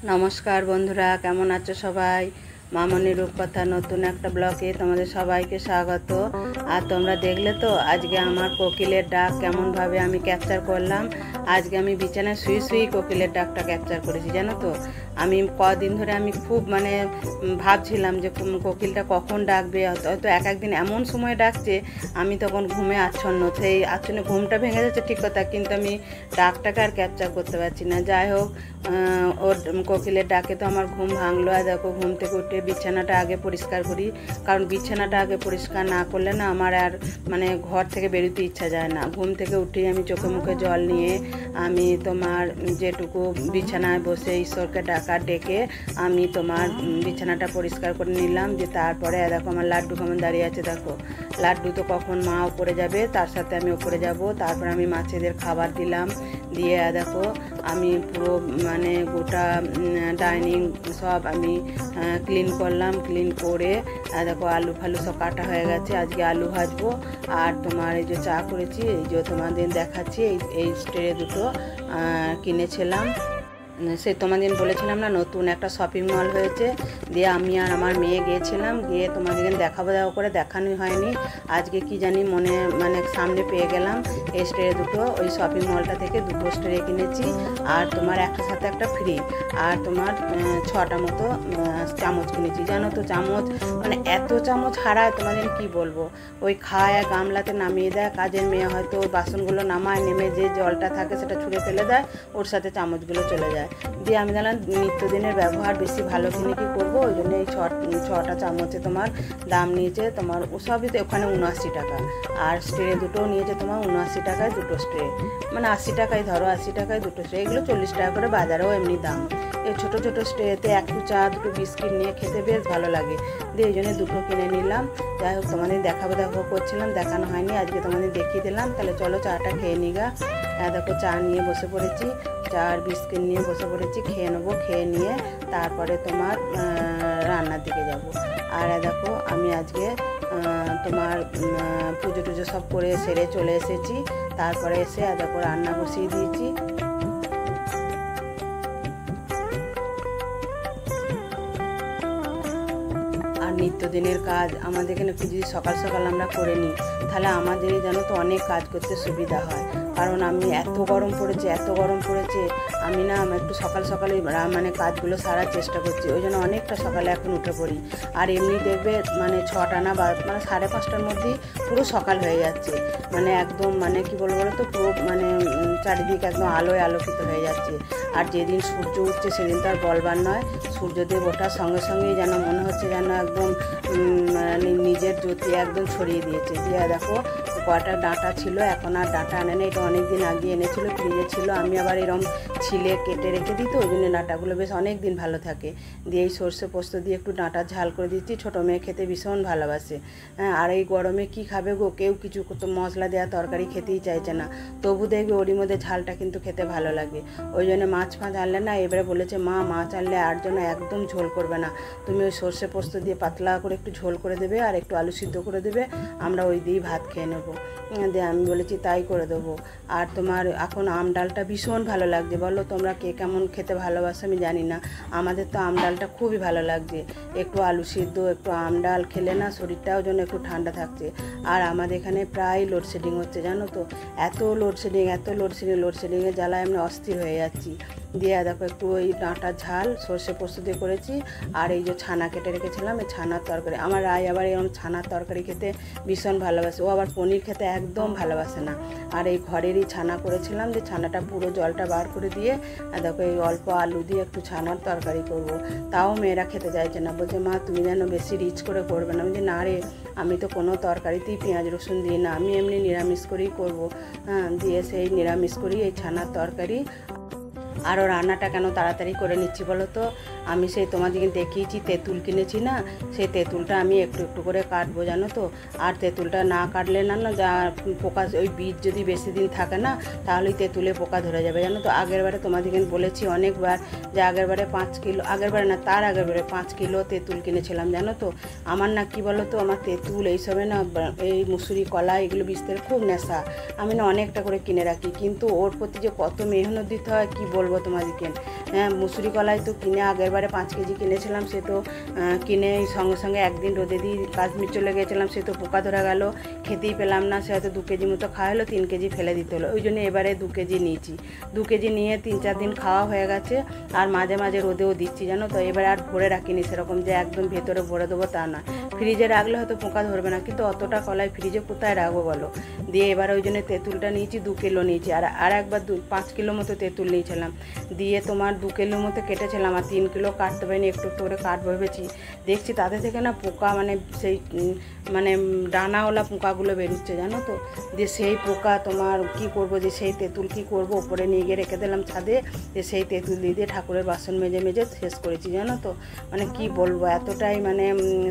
নমস্কার বন্ধুরা, কেমন আছো সবাই? মামনি রূপকথা নতুন একটা ব্লগে তোমাদের সবাইকে স্বাগত। আর তোমরা দেখলে তো আজকে আমার কোকিলের ডাক কেমনভাবে আমি ক্যাপচার করলাম। আজকে আমি বিছানায় শুয়ে শুয়েই কোকিলের ডাকটা ক্যাপচার করেছি, জানো তো। আমি কদিন ধরে আমি খুব ভাবছিলাম যে কোকিলটা কখন ডাকবে, হয়তো এক একদিন এমন সময় ডাকছে আমি তখন ঘুমে আচ্ছন্ন, সেই আচ্ছন্ন ঘুমটা ভেঙে যাচ্ছে ঠিক কথা, কিন্তু আমি ডাকটাকে আর ক্যাপচার করতে পারছি না। যাই হোক, ওর কোকিলের ডাকে তো আমার ঘুম ভাঙলো। আর দেখো, ঘুম থেকে উঠে বিছানাটা আগে পরিষ্কার করি, কারণ বিছানাটা আগে পরিষ্কার না করলে না আমার আর ঘর থেকে বেরোতে ইচ্ছা যায় না। ঘুম থেকে উঠেই আমি চোখে মুখে জল নিয়ে আমি তোমার যেটুকু বিছানায় বসে ঈশ্বরকে ডেকে আমি তোমার বিছানাটা পরিষ্কার করে নিলাম। যে তারপরে দেখো আমার লাড্ডু কেমন দাঁড়িয়ে আছে, দেখো লাড্ডু তো কখন মা ওপরে যাবে তার সাথে আমি ওপরে যাব। তারপর আমি মাছেদের খাবার দিলাম, দিয়ে দেখো আমি পুরো গোটা ডাইনিং সব আমি ক্লিন করলাম। ক্লিন করে দেখো আলু ফালু সব কাটা হয়ে গেছে। আজকে আলু ভাজবো। আর তোমার এই যে চা করেছি, এই যে তোমাদের দেখাচ্ছি, এই স্ট্রে দুটো কিনেছিলাম। সে তোমাদের বলেছিলাম না নতুন একটা শপিং মল হয়েছে, দিয়ে আমি আর আমার মেয়ে গিয়েছিলাম, গিয়ে তোমাদের দেখাবো করে দেখানোই হয়নি। আজকে কি জানি সামনে পেয়ে গেলাম এই স্ট্রে দুটো। ওই শপিং মলটা থেকে দুটো স্ট্রে কিনেছি, আর তোমার একটা সাথে একটা ফ্রি। আর তোমার 6টা মতো চামচ কিনেছি, জানো তো। চামচ এত চামচ হারায় তোমাদের কি বলবো। ওই খায় আর গামলাতে নামিয়ে দেয়। কাজের মেয়ে হয়তো ওই বাসনগুলো নামায়, নেমে যে জলটা থাকে সেটা ছুঁড়ে ফেলে দেয়, ওর সাথে চামচগুলো চলে যায়। দিয়ে আমি জানলাম নিত্যদিনের ব্যবহার বেশি ভালো কিনে কি করবো, ওই জন্য এই 6টা চামচে তোমার দাম নিয়েছে তোমার সবই তো ওখানে 79 টাকা। আর স্ট্রে দুটো নিয়েছে তোমার 79 টাকায় দুটো স্ট্রে, 80 টাকায় ধরো, 80 টাকায় দুটো স্ট্রে। এগুলো 40 টাকা করে বাজারেও এমনি দাম। এই ছোটো ছোটো স্ট্রেতে একটু চা দুটো বিস্কিট নিয়ে খেতে বেশ ভালো লাগে, দিয়ে এই জন্য দুটো কিনে নিলাম। যাই হোক, তোমাদের দেখাবো করছিলাম, দেখানো হয়নি, আজকে তোমাদের দেখিয়ে দিলাম। তাহলে চলো চাটা খেয়ে নিগা। দেখো চা নিয়ে বসে পড়েছি, চা আর বিস্কিট নিয়ে বসে পড়েছি, খেয়ে নেবো। খেয়ে নিয়ে তারপরে তোমার রান্নার দিকে যাব। আর দেখো আমি আজকে তোমার পুজো টুজো সব করে সেরে চলে এসেছি। তারপরে এসে দেখো রান্না বসিয়ে দিয়েছি। আর নিত্যদিনের কাজ আমাদের এখানে একটু যদি সকাল সকাল আমরা করে নিই, তাহলে আমাদের জানো তো অনেক কাজ করতে সুবিধা হয়। কারণ আমি এত গরম পড়েছে আমি না একটু সকাল সকালে কাজগুলো সারার চেষ্টা করছি, ওই জন্য অনেকটা সকালে এখন উঠে পড়ি। আর এমনি দেখবে 6টা না বা 5:30টার মধ্যেই পুরো সকাল হয়ে যাচ্ছে। একদম কি বলবো বলো তো, পুরো চারিদিক একদম আলোয় আলোকিত হয়ে যাচ্ছে। আর যেদিন সূর্য উঠছে সেদিন তো আর বলবার নয়, সূর্যদেব ওঠার সঙ্গে সঙ্গেই যেন মনে হচ্ছে যেন একদম নিজের জ্যোতি একদম ছড়িয়ে দিয়েছে। দিয়ে দেখো কটা ডাঁটা ছিল, এখন আর ডাঁটা আনে না, এটা অনেক দিন আগে এনেছিল, ফ্রিজে ছিল। আমি আবার এরকম ছিলে কেটে রেখে দিই, তো ওই জন্য ডাঁটাগুলো বেশ অনেক দিন ভালো থাকে। দিয়ে এই সর্ষে পোস্ত দিয়ে একটু ডাঁটা ঝাল করে দিচ্ছি, ছোটো মেয়ে খেতে ভীষণ ভালোবাসে। হ্যাঁ, আর এই গরমে কি খাবে গো, কেউ কিছু মশলা দেওয়া তরকারি খেতেই চাইছে না, তবু দেখবে ওরই মধ্যে ঝালটা কিন্তু খেতে ভালো লাগে। ওই জন্য মাছ ফাছ আনলে না, এবারে বলেছে মা মাছ আনলে আর জন্য একদম ঝোল করবে না, তুমি ওই সর্ষে পোস্ত দিয়ে পাতলা করে একটু ঝোল করে দেবে আর একটু আলু সিদ্ধ করে দেবে, আমরা ওই দিয়েই ভাত খেয়ে নেবো। দিয়ে আমি বলেছি তাই করে দেবো। আর তোমার এখন আম ডালটা ভীষণ ভালো লাগছে, বলো তোমরা কে কেমন খেতে ভালোবাসো আমি জানি না, আমাদের তো আম ডালটা খুবই ভালো লাগছে। একটু আলু সিদ্ধ একটু আম ডাল খেলে না শরীরটাও যেন একটু ঠান্ডা থাকছে। আর আমাদের এখানে প্রায় লোডশেডিং হচ্ছে, জানো তো। এত লোডশেডিংয়ের জ্বালায় আমি অস্থির হয়ে যাচ্ছি। দিয়ে দেখো একটু ওই ডাঁটার ঝাল সর্ষে পোস্ত দিয়ে করেছি। আর এই যে ছানা কেটে রেখেছিলাম, এই ছানার তরকারি। আমার রায় আবার এরকম ছানার তরকারি খেতে ভীষণ ভালোবাসে, ও আবার পনির খেতে একদম ভালোবাসে না। আর এই ঘরেরই ছানা করেছিলাম, যে ছানাটা পুরো জলটা বার করে দিয়ে দেখো এই অল্প আলু দিয়ে একটু ছানার তরকারি করব। তাও মেয়েরা খেতে চাইছে না, বলছে মা তুমি যেন বেশি রিচ করে করবে না। আমি যে না রে, আমি তো কোনো তরকারিতেই পেঁয়াজ রসুন দিই না, আমি এমনি নিরামিষ করেই করবো। হ্যাঁ, দিয়ে সেই নিরামিষ করি এই ছানার তরকারি। আরও রান্নাটা কেন তাড়াতাড়ি করে নিচ্ছি বলো তো, আমি সেই তোমাদেরকে দেখিয়েছি তেঁতুল কিনেছি না, সেই তেঁতুলটা আমি একটু একটু করে কাটবো, জানো তো। আর তেঁতুলটা না কাটলে না যা পোকা, ওই বীজ যদি বেশি দিন থাকে না তাহলেই তেঁতুলে পোকা ধরে যাবে, জানো তো। আগেরবারে তোমাদেরকে বলেছি অনেকবার যে আগেরবারে 5 কিলো, আগেরবারে না তার আগেরবারে 5 কিলো তেঁতুল কিনেছিলাম, জানো তো। আমার না কি বলো তো, আমার তেঁতুল এইসবে না, এই মুসুরি কলা এগুলো বিস্তারে খুব নেশা। আমি না অনেকটা করে কিনে রাখি, কিন্তু ওর প্রতি যে কত মেহনত দিতে হয় কি বলবো বলবো তোমাদেরকে। হ্যাঁ, মুসুরি কলাই তো কিনে আগের বারে 5 কেজি কিনেছিলাম, সে তো কিনে সঙ্গে সঙ্গে একদিন রোদে দিয়ে কাশ্মীর চলে গেছিলাম, সে তো পোকা ধরে গেল, খেতেই পেলাম না। সে হয়তো 2 কেজি মতো খাওয়া হলো, 3 কেজি ফেলে দিতে হলো। ওই জন্য এবারে 2 কেজি নিয়েছি। 2 কেজি নিয়ে 3-4 দিন খাওয়া হয়ে গেছে, আর মাঝে মাঝে রোদেও দিচ্ছি জানো তো। এবারে আর ভরে রাখিনি সেরকম যে একদম ভেতরে ভরে দেবো তা না। ফ্রিজে রাখলে হয়তো পোকা ধরবে না, কিন্তু অতটা কলাই ফ্রিজে কোথায় রাখবো বলো। দিয়ে এবার ওই জন্য তেঁতুলটা নিয়েছি, 2 কিলো নিয়েছি। আর একবার 5 কিলো মতো তেঁতুল নিয়েছিলাম, দিয়ে তোমার 2 কিলো মতো কেটেছিলাম, আর 3 কিলো কাটতে পারিনি, একটু একটু করে কাটবো ভেবেছি। দেখছি তাদের থেকে না পোকা মানে সেই মানে ডানাওয়ালা পোকাগুলো বেরোচ্ছে জানো তো। দিয়ে সেই পোকা তোমার কি করব, যে সেই তেঁতুল কি করব, ওপরে নিয়ে গিয়ে রেখে দিলাম ছাদে। যে সেই তেঁতুল দিয়ে ঠাকুরের বাসন মেজে মেজে শেষ করেছি জানো তো। মানে কি বলবো, এতটাই মানে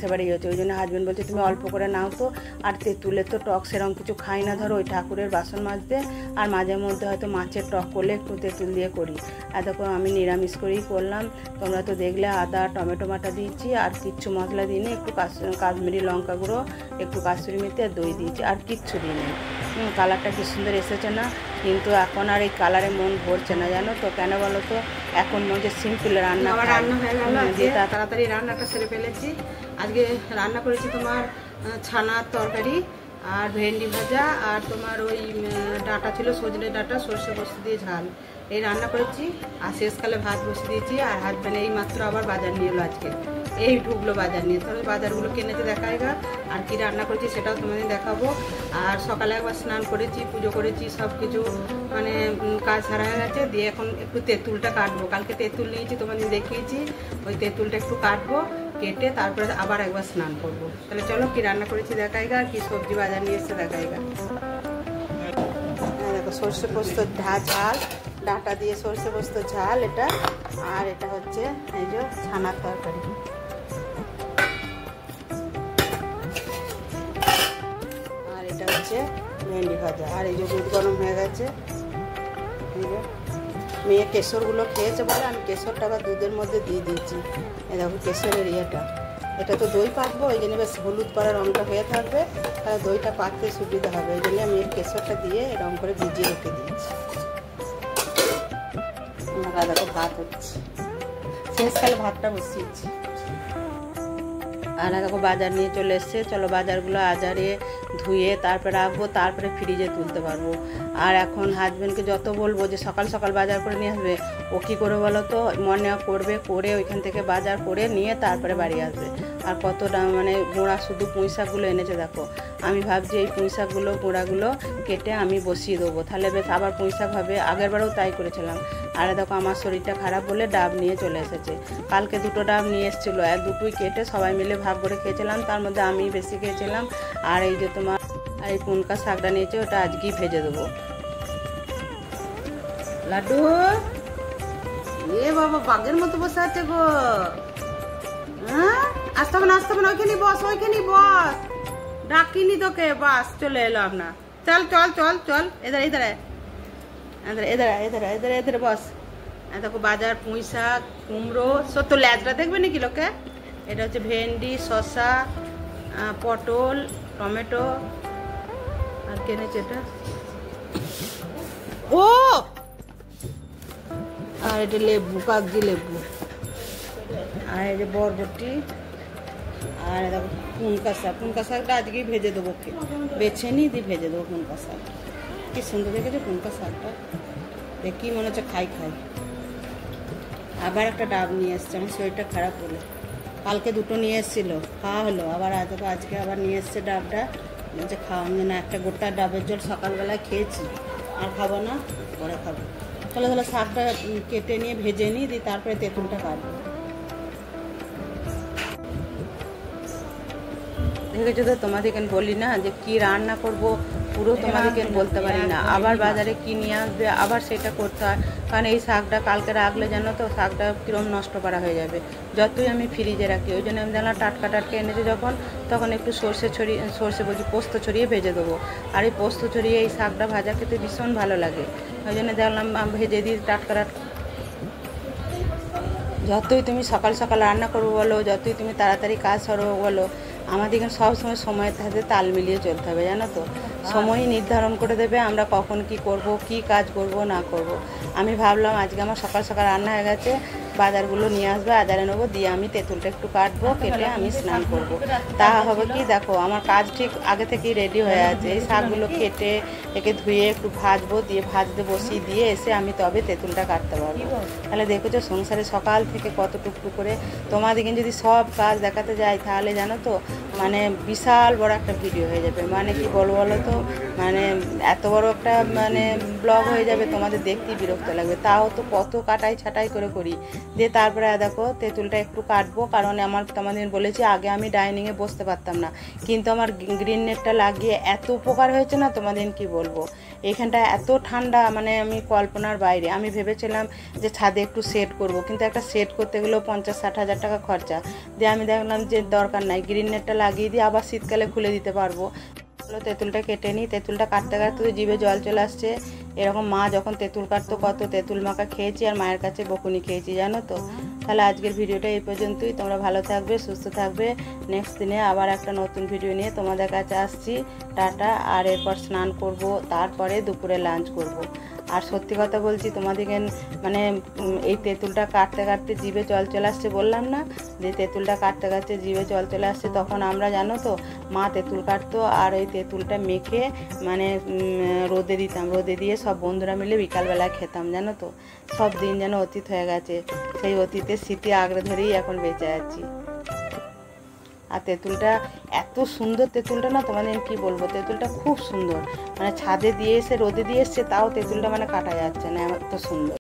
সেবারই হচ্ছে। ওই জন্য হাজব্যান্ড বলছে তুমি অল্প করে নাও তো, আর তেঁতুলের তো টক সেরকম কিছু খাই না ধরো, ওই ঠাকুরের বাসন মাজতে আর মাঝে মধ্যে হয়তো মাছের টক করলে একটু তেঁতুল দিয়ে করি। আর দেখো আমি নিরামিষ করেই করলাম। তোমরা তো দেখলে আদা টমেটো বাটা দিয়েছি, আর কিচ্ছু মশলা দিইনি, একটু কাশ্মীরি লঙ্কা গুঁড়ো, একটু কাসুরি মেথি আর দই দিয়েছি, আর কিচ্ছু দিইনি। কালারটা কি সুন্দর এসেছে না? কিন্তু এখন আর এই কালারে মন ভরছে না জানো তো। কেন বলো তো, এখন মনে হচ্ছে সিম্পল রান্না হয়ে গেল, তাড়াতাড়ি রান্নাটা সেরে ফেলেছি। আজকে রান্না করেছি তোমার ছানার তরকারি আর ভেন্ডি ভাজা, আর তোমার ওই ডাঁটা ছিল সজনে ডাঁটা, সর্ষে পোস্ত দিয়ে ঝাল, এই রান্না করেছি। আর শেষকালে ভাত বসে দিয়েছি। আর হাজব্যান্ড এই মাত্র আবার বাজার নিয়ে এলো, আজকে এই ঢুকলো বাজার নিয়ে। তাহলে বাজারগুলো কিনেছে দেখাইগা, আর কি রান্না করেছি সেটাও তোমাদের দেখাবো। আর সকালে একবার স্নান করেছি, পুজো করেছি, সব কিছু মানে কাজ সারা হয়ে গেছে। দিয়ে এখন একটু তেঁতুলটা কাটবো, কালকে তেঁতুল নিয়েছি তোমাদের দেখিয়েছি, ওই তেঁতুলটা একটু কাটবো, কেটে তারপরে আবার একবার স্নান করবো। তাহলে চলো কি রান্না করেছি দেখাইগা, আর কি সবজি বাজার নিয়ে এসছে দেখাইগা। দেখো সর্ষে পোস্ত ঝাল, ডাঁটা দিয়ে সর্ষে পোস্ত ঝাল এটা, আর এটা হচ্ছে এই যে ছানার তরকারি। আর এটা হচ্ছে ভেন্ডি ভাজা। আর এই যে দুধ গরম হয়ে গেছে, এই যে মেয়ে কেশরগুলো খেয়েছে বলে আমি কেশরটা আবার দুধের মধ্যে দিয়ে দিয়েছি। এই দেখো কেশরের ইয়েটা, এটা তো দই পাকবো, ওই জন্য বেশ হলুদ করা রঙটা হয়ে থাকবে, তাহলে দইটা পাকতে সুবিধা হবে। ওই জন্য আমি কেশরটা দিয়ে রঙ করে ভিজিয়ে রেখে দিয়েছি। দেখো ভাত হচ্ছে, শেষকালে ভাতটা বসিয়েছি। আর দেখো বাজার নিয়ে চলে এসছে। চলো বাজারগুলো আজারে ধুয়ে তারপরে রাখবো, তারপরে ফ্রিজে তুলতে পারবো। আর এখন হাজব্যান্ডকে যত বলবো যে সকাল সকাল বাজার করে নিয়ে আসবে, ও কী করে বলো তো, মনে করবে, করে ওইখান থেকে বাজার করে নিয়ে তারপরে বাড়ি আসবে। আর কতটা মানে গোড়া শুধু পুঁই শাকগুলো এনেছে দেখো। আমি ভাবছি এই পুঁই শাকগুলো গোড়াগুলো কেটে আমি বসিয়ে দেবো, তাহলে বেশ আবার পুঁই শাক হবে। আগেরবারেও তাই করেছিলাম। আর দেখো আমার শরীরটা খারাপ বলে ডাব নিয়ে চলে এসেছে। কালকে 2টো ডাব নিয়ে এসেছিলো, আর দুটোই কেটে সবাই মিলে ভাগ করে খেয়েছিলাম, তার মধ্যে আমি বেশি খেয়েছিলাম। আর এই যে তোমার আর এই পুনকা শাকটা নিয়েছে, ওটা আজকেই ভেজে দেবো। লাড্ডু এ বাবা বাঘের মতো বসে আছে গো। হ্যাঁ, আসতে হবে না, আসতে হবে না, ওইখানে বস, ওইখানে বস, ডাকিনি তোকে, বাস চলে এলাম না। চল চল চল চল, এধারে এধারে এধারে এধারে এধারে এধারে এধারে বস। দেখো বাজার পুঁই শাক, কুমড়ো, সত্য ল্যাজটা দেখবে নাকি লোকে। এটা হচ্ছে ভেন্ডি, শসা, পটল, টমেটো, আর কেনেছে এটা ও, আর এটা লেবু, কাগজি লেবু, আর এই যে বরবটি, আর দেখো পুনকা শাক। পুনকা শাকটা আজকেই ভেজে দেবো, বেছে নিই দিয়ে ভেজে দেবো পুনকা শাক। কি সুন্দর দেখেছো পুনকা শাকটা, দেখি মনে হচ্ছে খাই খাই। আবার একটা ডাব নিয়ে এসছে, আমার শরীরটা খারাপ হলো। কালকে 2টো নিয়ে এসেছিলো, খাওয়া হলো, আবার আজকে আবার নিয়ে এসছে ডাবটা, বলছে খাওয়া না। একটা গোটা ডাবের জল সকালবেলায় খেয়েছি, আর খাবো না, পরে খাবো। তাহলে শাকটা কেটে নিয়ে ভেজে নিই, দিয়ে তারপরে তেঁতুলটা কাটবো। দেখেছো তো, তোমাদেরকে বলি না যে কি রান্না করব, পুরো তোমাদেরকে বলতে পারি না। আবার বাজারে কি নিয়ে আসবে, আবার সেটা করতে হয়। কারণ এই শাকটা কালকে রাখলে জানো তো শাকটা কীরকম নষ্ট করা হয়ে যাবে, যতই আমি ফ্রিজে রাখি। ওই জন্য আমি জানলাম টাটকা টাটকা এনেছে যখন, তখন একটু সর্ষে বলছি পোস্ত ছড়িয়ে ভেজে দেবো। আর এই পোস্ত ছড়িয়ে এই শাকটা ভাজা খেতে ভীষণ ভালো লাগে। ওই জন্য দেখলাম ভেজে দিই টাটকা টাটকা। যতই তুমি সকাল সকাল রান্না করবো বলো, যতই তুমি তাড়াতাড়ি কাজ সরবো বলো, আমাদের এখানে সবসময় সময়ের সাথে তাল মিলিয়ে চলতে হবে, জানো তো। সময়ই নির্ধারণ করে দেবে আমরা কখন কি করব, কি কাজ করব না করব। আমি ভাবলাম আজকে আমার সকাল সকাল রান্না হয়ে গেছে, বাজারগুলো নিয়ে আসবে, আজারে নেবো, দিয়ে আমি তেঁতুলটা একটু কাটবো, কেটে আমি স্নান করব। তা হবে কি, দেখো আমার কাজ ঠিক আগে থেকেই রেডি হয়ে আছে। এই শাকগুলো কেটে একে ধুয়ে একটু ভাজবো, দিয়ে ভাজতে বসিয়ে দিয়ে এসে আমি তবে তেঁতুলটা কাটতে পারবো। তাহলে দেখেছো সংসারে সকাল থেকে কত টুকটুক করে তোমাদেরকে যদি সব কাজ দেখাতে যাই তাহলে জানো তো মানে বিশাল বড় একটা ভিডিও হয়ে যাবে। মানে কি বলবো বলো তো, মানে এত বড় একটা মানে ব্লগ হয়ে যাবে, তোমাদের দেখতেই বিরক্ত লাগবে। তাও তো কত কাটাই ছাটাই করে করি। দিয়ে তারপরে দেখো তেঁতুলটা একটু কাটবো, কারণ আমার তোমাদের বলেছি আগে আমি ডাইনিংয়ে বসতে পারতাম না, কিন্তু আমার গ্রিন নেটটা লাগিয়ে এত উপকার হয়েছে না তোমাদের কি বলবো। এখানটা এত ঠান্ডা, মানে আমি কল্পনার বাইরে। আমি ভেবেছিলাম যে ছাদে একটু সেট করব, কিন্তু একটা সেট করতে গেলেও 50-60 হাজার টাকা খরচা। দিয়ে আমি দেখলাম যে দরকার নাই, গ্রিন নেটটা লাগিয়ে দিয়ে আবার শীতকালে খুলে দিতে পারবো। তেঁতুলটা কেটে নিই। তেঁতুলটা কাটতে কাটতে তো জিভে জল চলে আসছে। এরকম মা যখন তেঁতুল কাটতো কত তেঁতুল মাখা খেয়েছি, আর মায়ের কাছে বকুনি খেয়েছি, জানো তো। তাহলে আজকের ভিডিওটা এই পর্যন্তই। তোমরা ভালো থাকবে, সুস্থ থাকবে। নেক্সট দিনে আবার একটা নতুন ভিডিও নিয়ে তোমাদের কাছে আসছি। টাটা। আর এরপর স্নান করব, তারপরে দুপুরে লাঞ্চ করব। আর সত্যি কথা বলছি তোমাদেরকে, মানে এই তেঁতুলটা কাটতে কাটতে জিভে জল চলে আসছে বললাম না, যে তেঁতুলটা কাটতে কাটতে জিভে জল চলে আসছে। তখন আমরা জানো তো মা তেঁতুল কাটতো, আর ওই তেঁতুলটা মেখে মানে রোদে দিতাম, রোদে দিয়ে সব বন্ধুরা মিলে বিকালবেলায় খেতাম, জানো তো। সব দিন যেন অতীত হয়ে গেছে, সেই অতীতের স্মৃতি আঁকড়ে ধরেই এখন বেঁচে আছি। আর তেঁতুলটা এত সুন্দর, তেঁতুলটা না তোমাদের কি বলবো, তেঁতুলটা খুব সুন্দর। মানে ছাদে দিয়ে এসে রোদে দিয়ে এসছে, তাও তেঁতুলটা মানে কাটা যাচ্ছে না, এত সুন্দর।